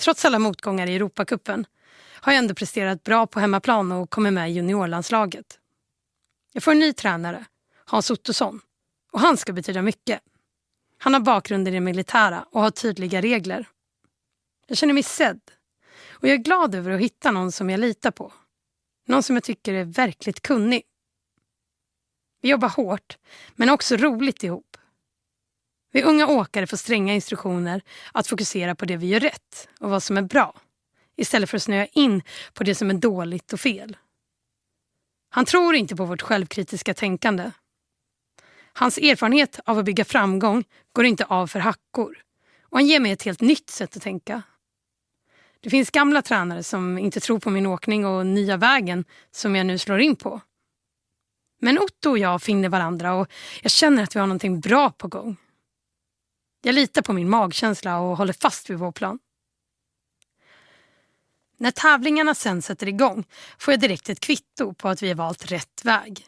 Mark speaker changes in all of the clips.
Speaker 1: Trots alla motgångar i Europacupen har jag ändå presterat bra på hemmaplan och kommit med i juniorlandslaget. Jag får en ny tränare, Hans Ottosson, och han ska betyda mycket. Han har bakgrund i det militära och har tydliga regler. Jag känner mig sedd och jag är glad över att hitta någon som jag litar på. Någon som jag tycker är verkligt kunnig. Vi jobbar hårt, men också roligt ihop. Vi unga åkare får stränga instruktioner att fokusera på det vi gör rätt och vad som är bra, istället för att snöa in på det som är dåligt och fel. Han tror inte på vårt självkritiska tänkande. Hans erfarenhet av att bygga framgång går inte av för hackor, och han ger mig ett helt nytt sätt att tänka. Det finns gamla tränare som inte tror på min åkning och nya vägen som jag nu slår in på. Men Otto och jag finner varandra och jag känner att vi har någonting bra på gång. Jag litar på min magkänsla och håller fast vid vår plan. När tävlingarna sen sätter igång får jag direkt ett kvitto på att vi har valt rätt väg.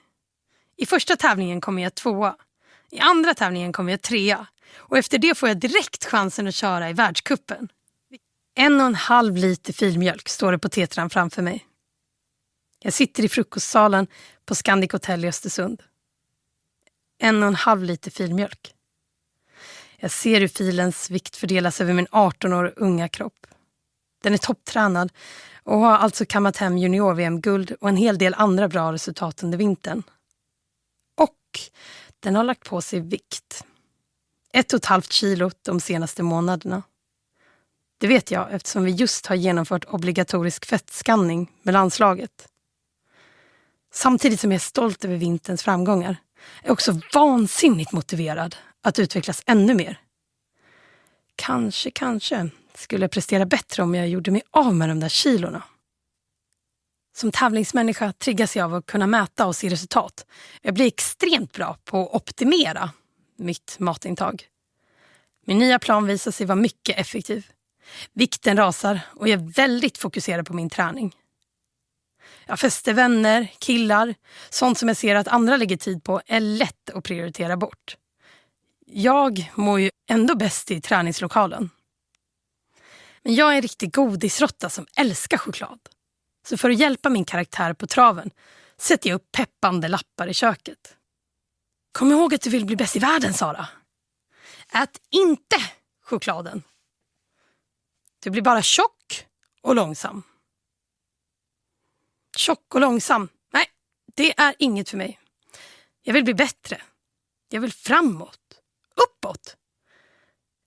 Speaker 1: I första tävlingen kommer jag 2:a. I andra tävlingen kommer jag 3:a. Och efter det får jag direkt chansen att köra i världscupen. 1,5 liter filmjölk står det på tetran framför mig. Jag sitter i frukostsalen på Scandic Hotel i Östersund. 1,5 liter filmjölk. Jag ser hur filens vikt fördelas över min 18 år unga kropp. Den är topptränad och har alltså kammat hem junior-VM-guld och en hel del andra bra resultat under vintern. Och den har lagt på sig vikt. 1,5 kilo de senaste månaderna. Det vet jag eftersom vi just har genomfört obligatorisk fettskanning med landslaget. Samtidigt som jag är stolt över vinterns framgångar är jag också vansinnigt motiverad att utvecklas ännu mer. Kanske skulle jag prestera bättre om jag gjorde mig av med de där kilorna. Som tävlingsmänniska triggas jag av att kunna mäta och se resultat. Jag blir extremt bra på att optimera mitt matintag. Min nya plan visar sig vara mycket effektiv. Vikten rasar och jag är väldigt fokuserad på min träning. Jag fäster vänner, killar, sånt som jag ser att andra lägger tid på är lätt att prioritera bort. Jag mår ju ändå bäst i träningslokalen. Men jag är en riktig godisrotta som älskar choklad. Så för att hjälpa min karaktär på traven sätter jag upp peppande lappar i köket. Kom ihåg att du vill bli bäst i världen, Sara. Ät inte chokladen. Du blir bara tjock och långsam. Tjock och långsam. Nej, det är inget för mig. Jag vill bli bättre. Jag vill framåt. Uppåt.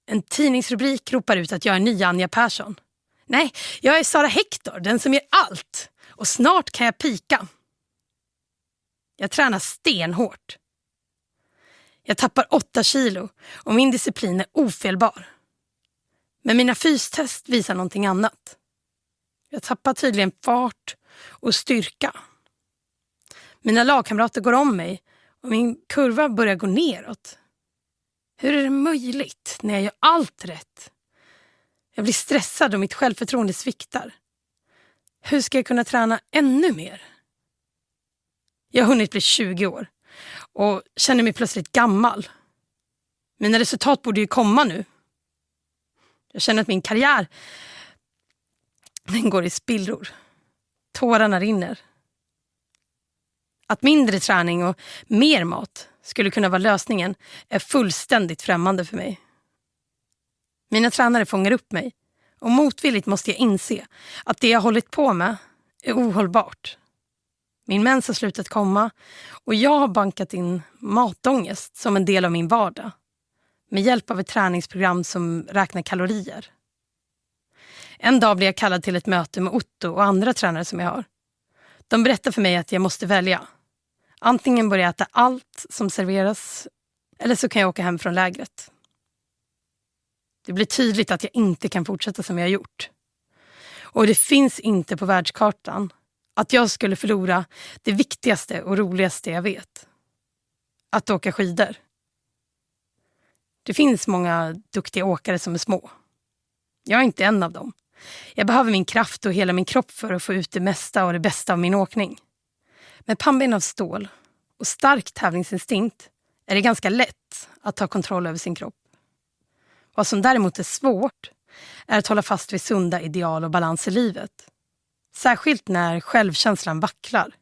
Speaker 1: En tidningsrubrik ropar ut att jag är nya Anja Persson. Nej, jag är Sara Hector, den som ger allt. Och snart kan jag pika. Jag tränar stenhårt. Jag tappar 8 kilo och min disciplin är ofelbar. Men mina fystest visar någonting annat. Jag tappar tydligen fart och styrka. Mina lagkamrater går om mig och min kurva börjar gå neråt. Hur är det möjligt när jag gör allt rätt? Jag blir stressad och mitt självförtroende sviktar. Hur ska jag kunna träna ännu mer? Jag har hunnit bli 20 år och känner mig plötsligt gammal. Mina resultat borde ju komma nu. Jag känner att min karriär den går i spillror. Tårarna rinner. Att mindre träning och mer mat skulle kunna vara lösningen är fullständigt främmande för mig. Mina tränare fångar upp mig och motvilligt måste jag inse att det jag hållit på med är ohållbart. Min mens har slutat komma och jag har bankat in matångest som en del av min vardag med hjälp av ett träningsprogram som räknar kalorier. En dag blir jag kallad till ett möte med Otto och andra tränare som jag har. De berättar för mig att jag måste välja. Antingen börja äta allt som serveras eller så kan jag åka hem från lägret. Det blir tydligt att jag inte kan fortsätta som jag har gjort. Och det finns inte på världskartan att jag skulle förlora det viktigaste och roligaste jag vet. Att åka skidor. Det finns många duktiga åkare som är små. Jag är inte en av dem. Jag behöver min kraft och hela min kropp för att få ut det mesta och det bästa av min åkning. Med pannben av stål och stark tävlingsinstinkt är det ganska lätt att ta kontroll över sin kropp. Vad som däremot är svårt är att hålla fast vid sunda ideal och balans i livet. Särskilt när självkänslan vacklar.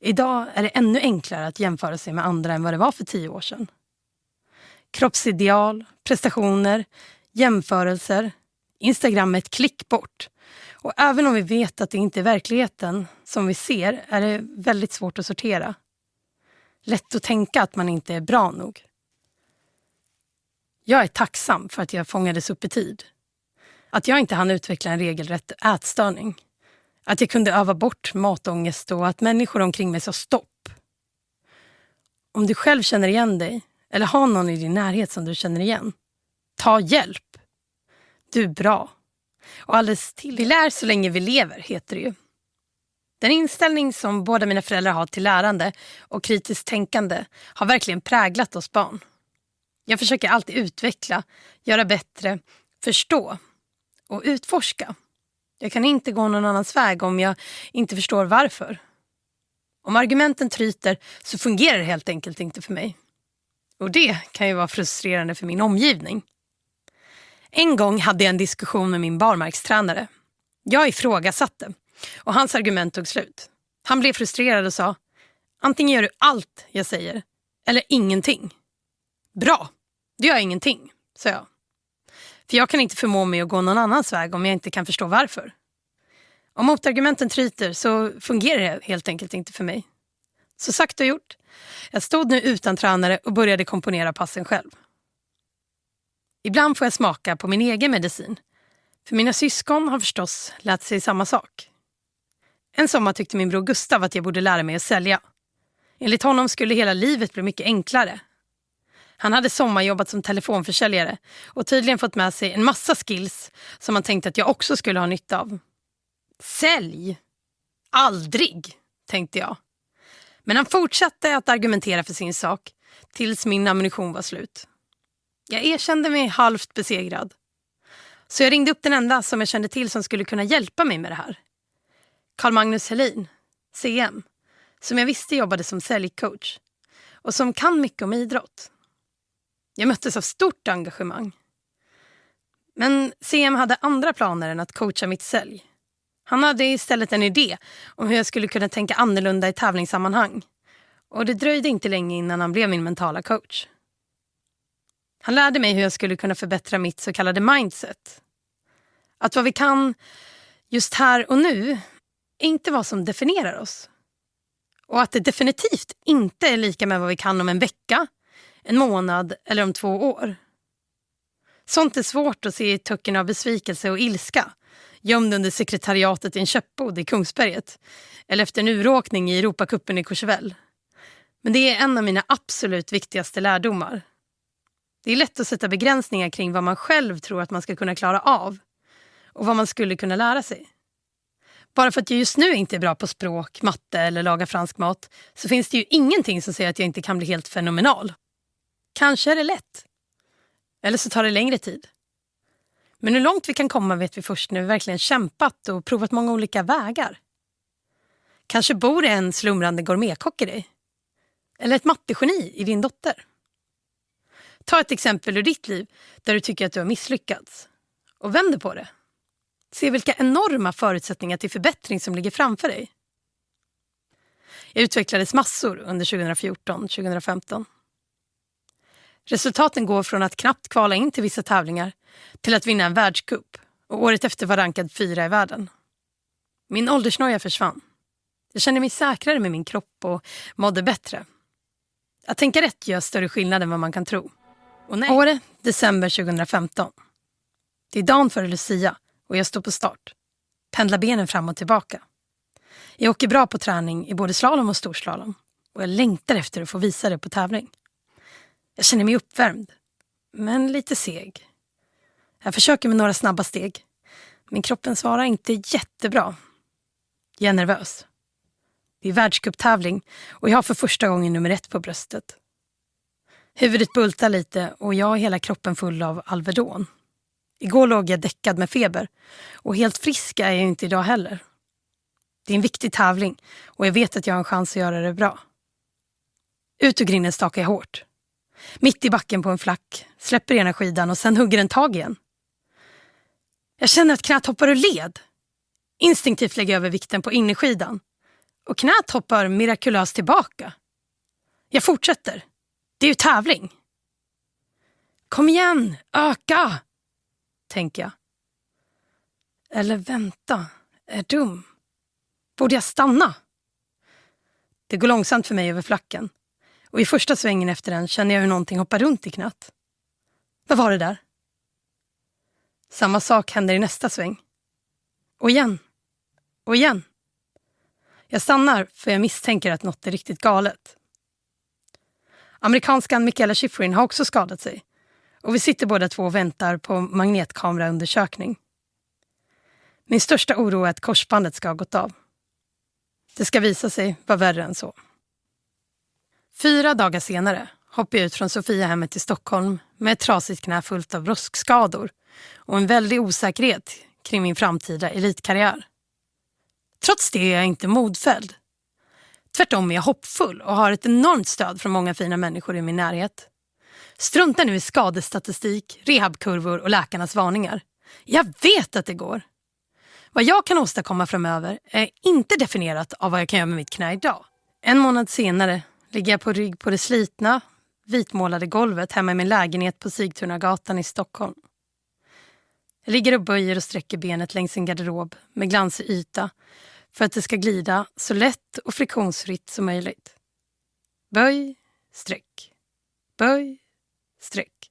Speaker 1: Idag är det ännu enklare att jämföra sig med andra än vad det var för 10 år sedan. Kroppsideal, prestationer, jämförelser, Instagram är ett klick bort. Och även om vi vet att det inte är verkligheten som vi ser är det väldigt svårt att sortera. Lätt att tänka att man inte är bra nog. Jag är tacksam för att jag fångades upp i tid. Att jag inte hann utveckla en regelrätt ätstörning. Att jag kunde öva bort matångest och att människor omkring mig sa stopp. Om du själv känner igen dig eller har någon i din närhet som du känner igen, ta hjälp. Du är bra. Och alldeles till. Vi lär så länge vi lever, heter det ju. Den inställning som båda mina föräldrar har till lärande och kritiskt tänkande har verkligen präglat oss barn. Jag försöker alltid utveckla, göra bättre, förstå och utforska. Jag kan inte gå någon annans väg om jag inte förstår varför. Om argumenten tryter så fungerar det helt enkelt inte för mig. Och det kan ju vara frustrerande för min omgivning. En gång hade jag en diskussion med min barmarkstränare. Jag ifrågasatte och hans argument tog slut. Han blev frustrerad och sa: antingen gör du allt jag säger eller ingenting. Bra, det gör jag ingenting, sa jag. För jag kan inte förmå mig att gå någon annans väg om jag inte kan förstå varför. Om motargumenten tryter så fungerar det helt enkelt inte för mig. Så sagt och gjort. Jag stod nu utan tränare och började komponera passen själv. Ibland får jag smaka på min egen medicin. För mina syskon har förstås lärt sig samma sak. En sommar tyckte min bror Gustav att jag borde lära mig att sälja. Enligt honom skulle hela livet bli mycket enklare. Han hade sommarjobbat som telefonförsäljare och tydligen fått med sig en massa skills som han tänkte att jag också skulle ha nytta av. Sälj? Aldrig, tänkte jag. Men han fortsatte att argumentera för sin sak tills min ammunition var slut. Jag erkände mig halvt besegrad. Så jag ringde upp den enda som jag kände till som skulle kunna hjälpa mig med det här. Carl Magnus Helin, CM, som jag visste jobbade som säljcoach och som kan mycket om idrott. Jag möttes av stort engagemang. Men CM hade andra planer än att coacha mitt sälj. Han hade istället en idé om hur jag skulle kunna tänka annorlunda i tävlingssammanhang. Och det dröjde inte länge innan han blev min mentala coach. Han lärde mig hur jag skulle kunna förbättra mitt så kallade mindset. Att vad vi kan just här och nu är inte vad som definierar oss. Och att det definitivt inte är lika med vad vi kan om en vecka, en månad eller om 2 år. Sånt är svårt att se i töcken av besvikelse och ilska, gömd under sekretariatet i en köpbod i Kungsberget eller efter en uråkning i Europacupen i Courchevel. Men det är en av mina absolut viktigaste lärdomar. Det är lätt att sätta begränsningar kring vad man själv tror att man ska kunna klara av och vad man skulle kunna lära sig. Bara för att jag just nu inte är bra på språk, matte eller laga fransk mat så finns det ju ingenting som säger att jag inte kan bli helt fenomenal. Kanske är det lätt. Eller så tar det längre tid. Men hur långt vi kan komma vet vi först när vi verkligen kämpat och provat många olika vägar. Kanske bor det en slumrande gourmetkock i dig. Eller ett mattegeni i din dotter. Ta ett exempel ur ditt liv där du tycker att du har misslyckats. Och vänd på det. Se vilka enorma förutsättningar till förbättring som ligger framför dig. Jag utvecklades massor under 2014-2015. Resultaten går från att knappt kvala in till vissa tävlingar till att vinna en världscup och året efter var rankad 4 i världen. Min åldersnoja försvann. Jag kände mig säkrare med min kropp och mådde bättre. Att tänka rätt gör större skillnad än vad man kan tro. Och nej. Året, december 2015. Det är dagen före Lucia och jag står på start. Pendlar benen fram och tillbaka. Jag åker bra på träning i både slalom och storslalom. Och jag längtar efter att få visa det på tävling. Jag känner mig uppvärmd, men lite seg. Jag försöker med några snabba steg. Men kroppen svarar inte jättebra. Jag är nervös. Det är världscuptävling och jag har för första gången nummer 1 på bröstet. Huvudet bultar lite och jag har hela kroppen full av Alvedon. Igår låg jag däckad med feber och helt frisk är jag inte idag heller. Det är en viktig tävling och jag vet att jag har en chans att göra det bra. Ut ur grinden stakar jag hårt. Mitt i backen på en flack, släpper ena skidan och sen hugger den tag igen. Jag känner att knät hoppar ur led. Instinktivt lägger jag över vikten på innerskidan. Och knät hoppar mirakulöst tillbaka. Jag fortsätter. Det är ju tävling. Kom igen, öka, tänker jag. Eller vänta, är dum. Borde jag stanna? Det går långsamt för mig över flacken. Och i första svängen efter den känner jag hur någonting hoppar runt i knät. Vad var det där? Samma sak händer i nästa sväng. Och igen. Och igen. Jag stannar för jag misstänker att något är riktigt galet. Amerikanskan Mikaela Shiffrin har också skadat sig. Och vi sitter båda två och väntar på magnetkameraundersökning. Min största oro är att korsbandet ska ha gått av. Det ska visa sig vara värre än så. 4 dagar senare hoppar jag ut från Sofiahemmet till Stockholm med ett trasigt knä fullt av broskskador och en väldig osäkerhet kring min framtida elitkarriär. Trots det är jag inte modfälld. Tvärtom är jag hoppfull och har ett enormt stöd från många fina människor i min närhet. Strunta nu i skadestatistik, rehabkurvor och läkarnas varningar. Jag vet att det går. Vad jag kan åstadkomma framöver är inte definierat av vad jag kan göra med mitt knä idag. 1 månad senare ligger jag på rygg på det slitna, vitmålade golvet hemma i min lägenhet på Sigtunagatan i Stockholm. Jag ligger och böjer och sträcker benet längs en garderob med glansig yta för att det ska glida så lätt och friktionsfritt som möjligt. Böj, sträck. Böj, sträck.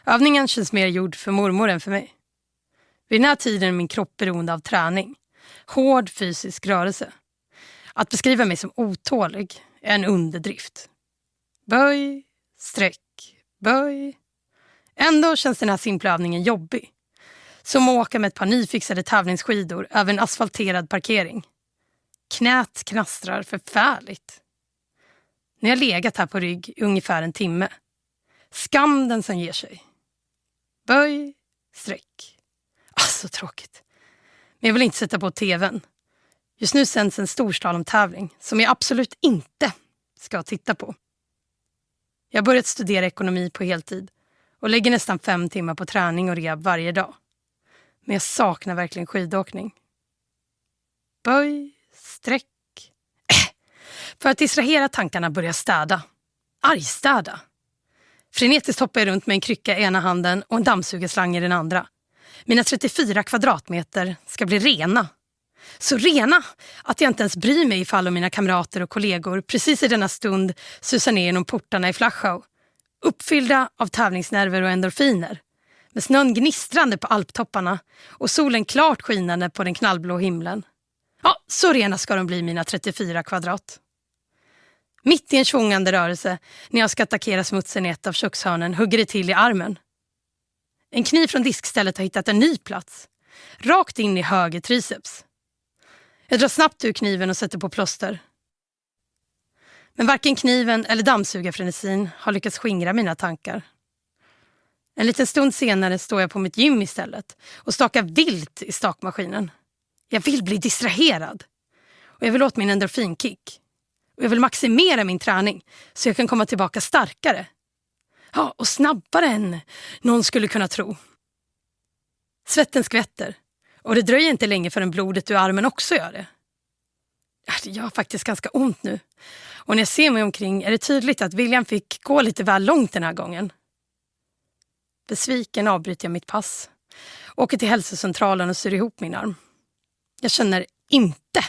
Speaker 1: Övningen känns mer gjord för mormor än för mig. Vid den här tiden är min kropp beroende av träning. Hård fysisk rörelse. Att beskriva mig som otålig är en underdrift. Böj, sträck, böj. Ändå känns den här simpla övningen jobbig. Som att åka med ett par nyfixade tävlingsskidor över en asfalterad parkering. Knät knastrar förfärligt. När jag legat här på rygg i ungefär 1 timme. Skam den som ger sig. Böj, sträck. Så tråkigt. Men jag vill inte sätta på tvn. Just nu sänds en storslalomtävling som jag absolut inte ska titta på. Jag har börjat studera ekonomi på heltid och lägger nästan 5 timmar på träning och rehab varje dag. Men jag saknar verkligen skidåkning. Böj, sträck. För att distrahera tankarna börjar jag städa. Argstäda. Frenetiskt hoppar jag runt med en krycka i ena handen och en dammsugarslang i den andra. Mina 34 kvadratmeter ska bli rena. Så rena att jag inte ens bryr mig ifall mina kamrater och kollegor precis i denna stund susar ner genom portarna i Flachau. Uppfyllda av tävlingsnerver och endorfiner. Med snön gnistrande på alptopparna och solen klart skinande på den knallblå himlen. Ja, så rena ska de bli mina 34 kvadrat. Mitt i en svångande rörelse när jag ska attackera smutsen i ett av kökshörnen hugger det till i armen. En kniv från diskstället har hittat en ny plats. Rakt in i höger triceps. Jag drar snabbt ur kniven och sätter på plåster. Men varken kniven eller dammsugarfrenesin har lyckats skingra mina tankar. En liten stund senare står jag på mitt gym istället och stakar vilt i stakmaskinen. Jag vill bli distraherad. Och jag vill åt min endorfinkick. Och jag vill maximera min träning så jag kan komma tillbaka starkare. Ja, och snabbare än någon skulle kunna tro. Svetten skvätter. Och det dröjer inte länge förrän blodet ur armen också gör det. Det gör faktiskt ganska ont nu. Och när jag ser mig omkring är det tydligt att William fick gå lite väl långt den här gången. Besviken avbryter jag mitt pass. Åker till hälsocentralen och syr ihop min arm. Jag känner inte